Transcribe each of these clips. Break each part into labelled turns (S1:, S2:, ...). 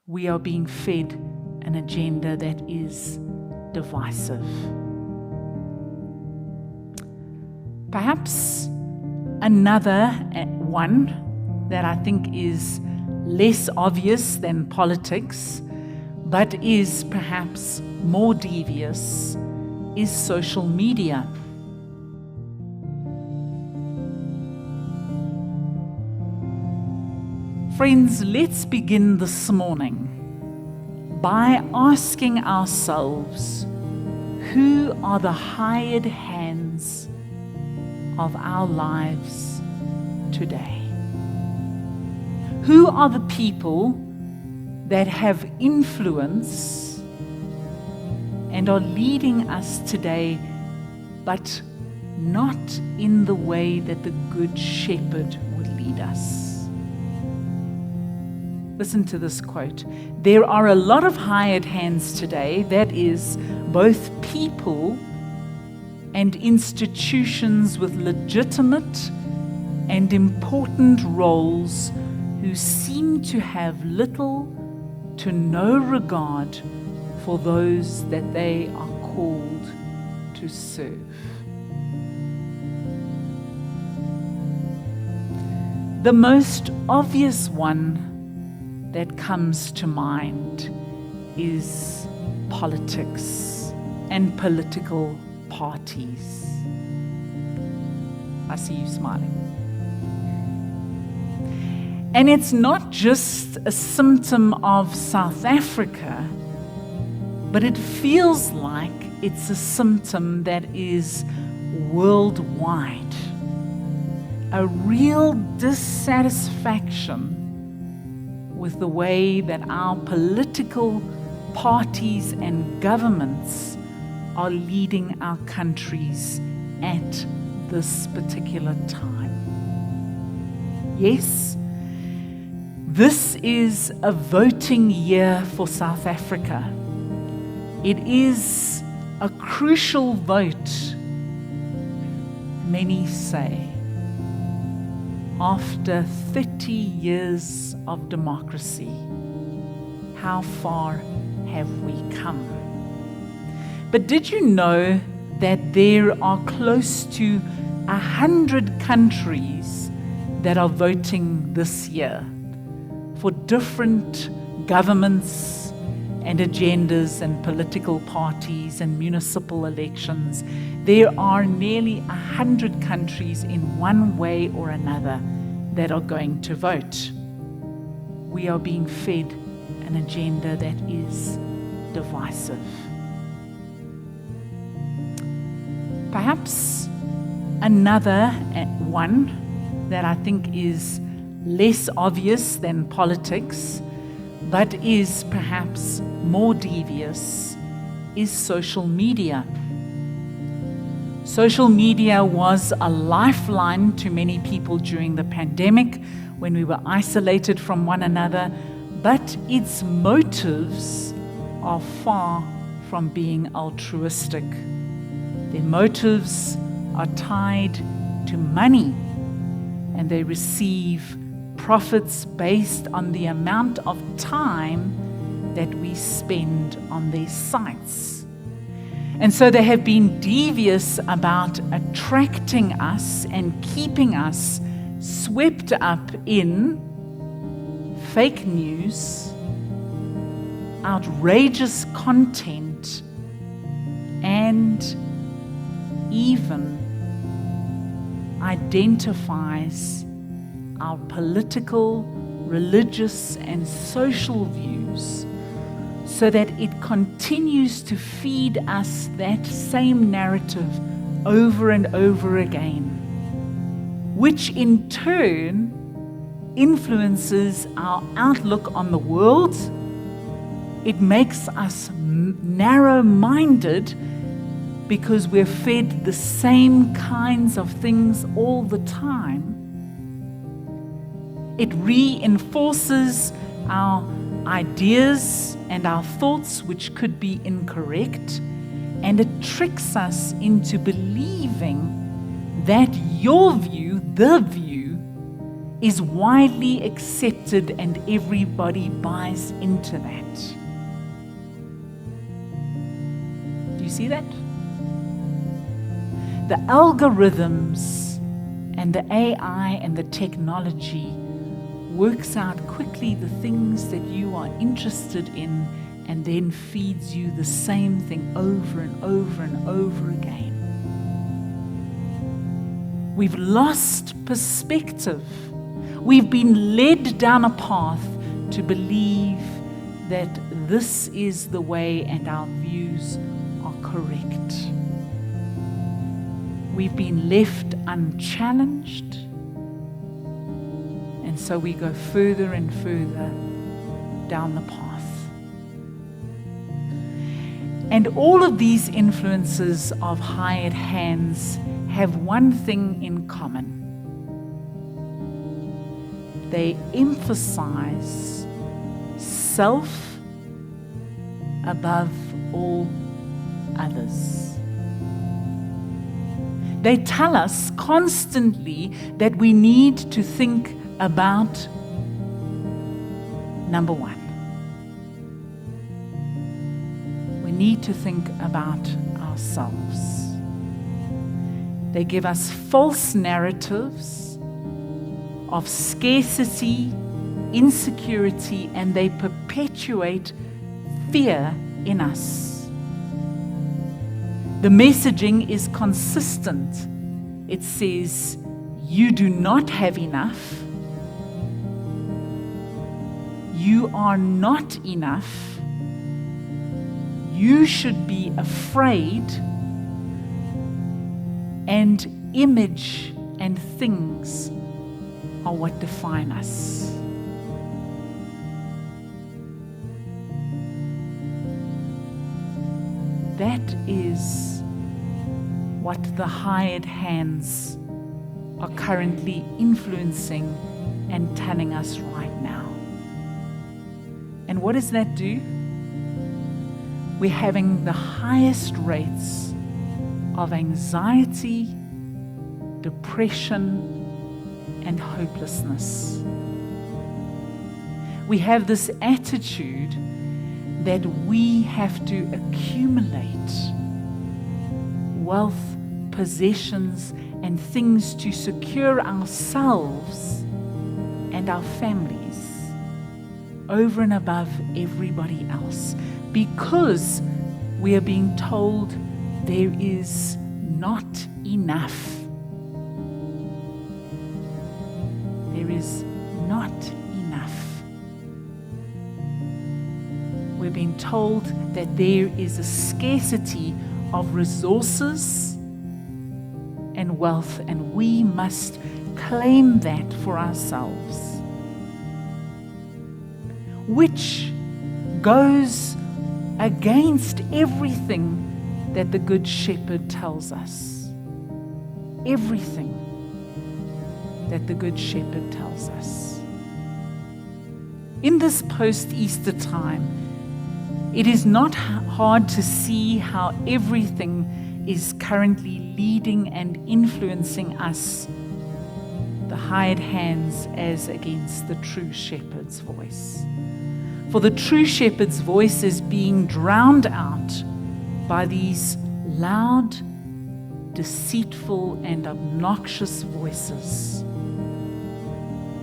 S1: We are being fed an agenda that is divisive. Perhaps another one that I think is less obvious than politics, but is perhaps more devious, is social media. Friends, let's begin this morning by asking ourselves, who are the hired hands of our lives today? Who are the people that have influence and are leading us today, but not in the way that the Good Shepherd would lead us? Listen to this quote. There are a lot of hired hands today, that is, both people and institutions with legitimate and important roles, who seem to have little to no regard for those that they are called to serve. The most obvious one that comes to mind is politics and political parties. I see you smiling. And it's not just a symptom of South Africa, but it feels like it's a symptom that is worldwide. A real dissatisfaction with the way that our political parties and governments are leading our countries at this particular time. Yes, this is a voting year for South Africa. It is a crucial vote, many say. After 30 years of democracy, how far have we come? But did you know that there are close to 100 countries that are voting this year for different governments and agendas and political parties and municipal elections? There are nearly 100 countries in one way or another that are going to vote. We are being fed an agenda that is divisive. Perhaps another one that I think is less obvious than politics, but is perhaps more devious, is social media. Social media was a lifeline to many people during the pandemic when we were isolated from one another, but its motives are far from being altruistic. Their motives are tied to money, and they receive profits based on the amount of time that we spend on their sites. And so they have been devious about attracting us and keeping us swept up in fake news, outrageous content, and even identifies our political, religious, and social views, so that it continues to feed us that same narrative over and over again, which in turn influences our outlook on the world. It makes us narrow-minded because we're fed the same kinds of things all the time. It reinforces our ideas and our thoughts, which could be incorrect, and it tricks us into believing that your view, the view, is widely accepted and everybody buys into that. Do you see that? The algorithms and the AI and the technology works out quickly the things that you are interested in and then feeds you the same thing over and over and over again. We've lost perspective. We've been led down a path to believe that this is the way and our views are correct. We've been left unchallenged, and so we go further and further down the path. And all of these influences of hired hands have one thing in common. They emphasize self above all others. They tell us constantly that we need to think about number one. We need to think about ourselves. They give us false narratives of scarcity, insecurity, and they perpetuate fear in us. The messaging is consistent. It says, you do not have enough. You are not enough. You should be afraid. And image and things are what define us. That is what the hired hands are currently influencing and telling us right now. And what does that do? We're having the highest rates of anxiety, depression, and hopelessness. We have this attitude that we have to accumulate wealth, possessions, and things to secure ourselves and our families over and above everybody else, because we are being told there is not enough. There is not enough. We're being told that there is a scarcity of resources and wealth, and we must claim that for ourselves, which goes against everything that the Good Shepherd tells us. Everything that the Good Shepherd tells us. In this post-Easter time, it is not hard to see how everything is currently leading and influencing us, the hired hands, as against the true shepherd's voice. For the true shepherd's voice is being drowned out by these loud, deceitful, and obnoxious voices.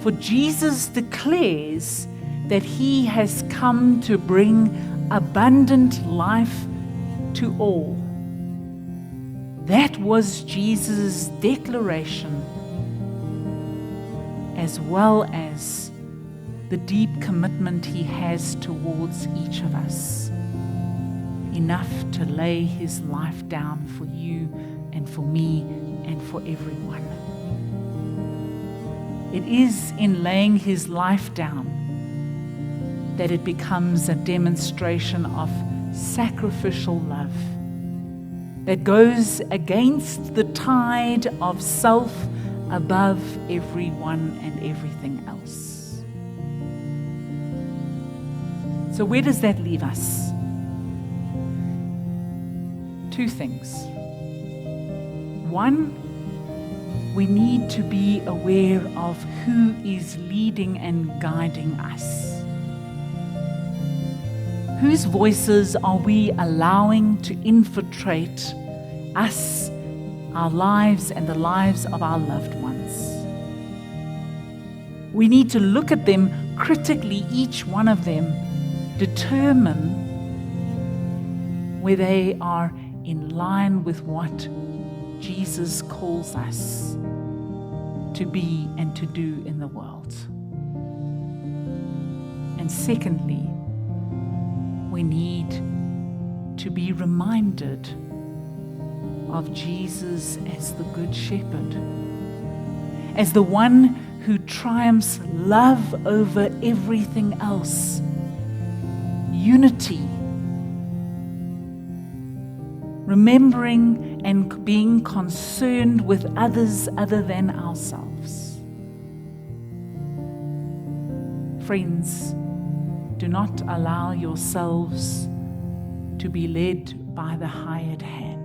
S1: For Jesus declares that he has come to bring abundant life to all. That was Jesus' declaration, as well as the deep commitment he has towards each of us. Enough to lay his life down for you and for me and for everyone. It is in laying his life down that it becomes a demonstration of sacrificial love that goes against the tide of self above everyone and everything else. So where does that leave us? Two things. One, we need to be aware of who is leading and guiding us. Whose voices are we allowing to infiltrate us, our lives, and the lives of our loved ones? We need to look at them critically, each one of them, determine where they are in line with what Jesus calls us to be and to do in the world. And secondly, we need to be reminded of Jesus as the Good Shepherd, as the one who triumphs love over everything else, unity, remembering and being concerned with others other than ourselves. Friends, do not allow yourselves to be led by the hired hand.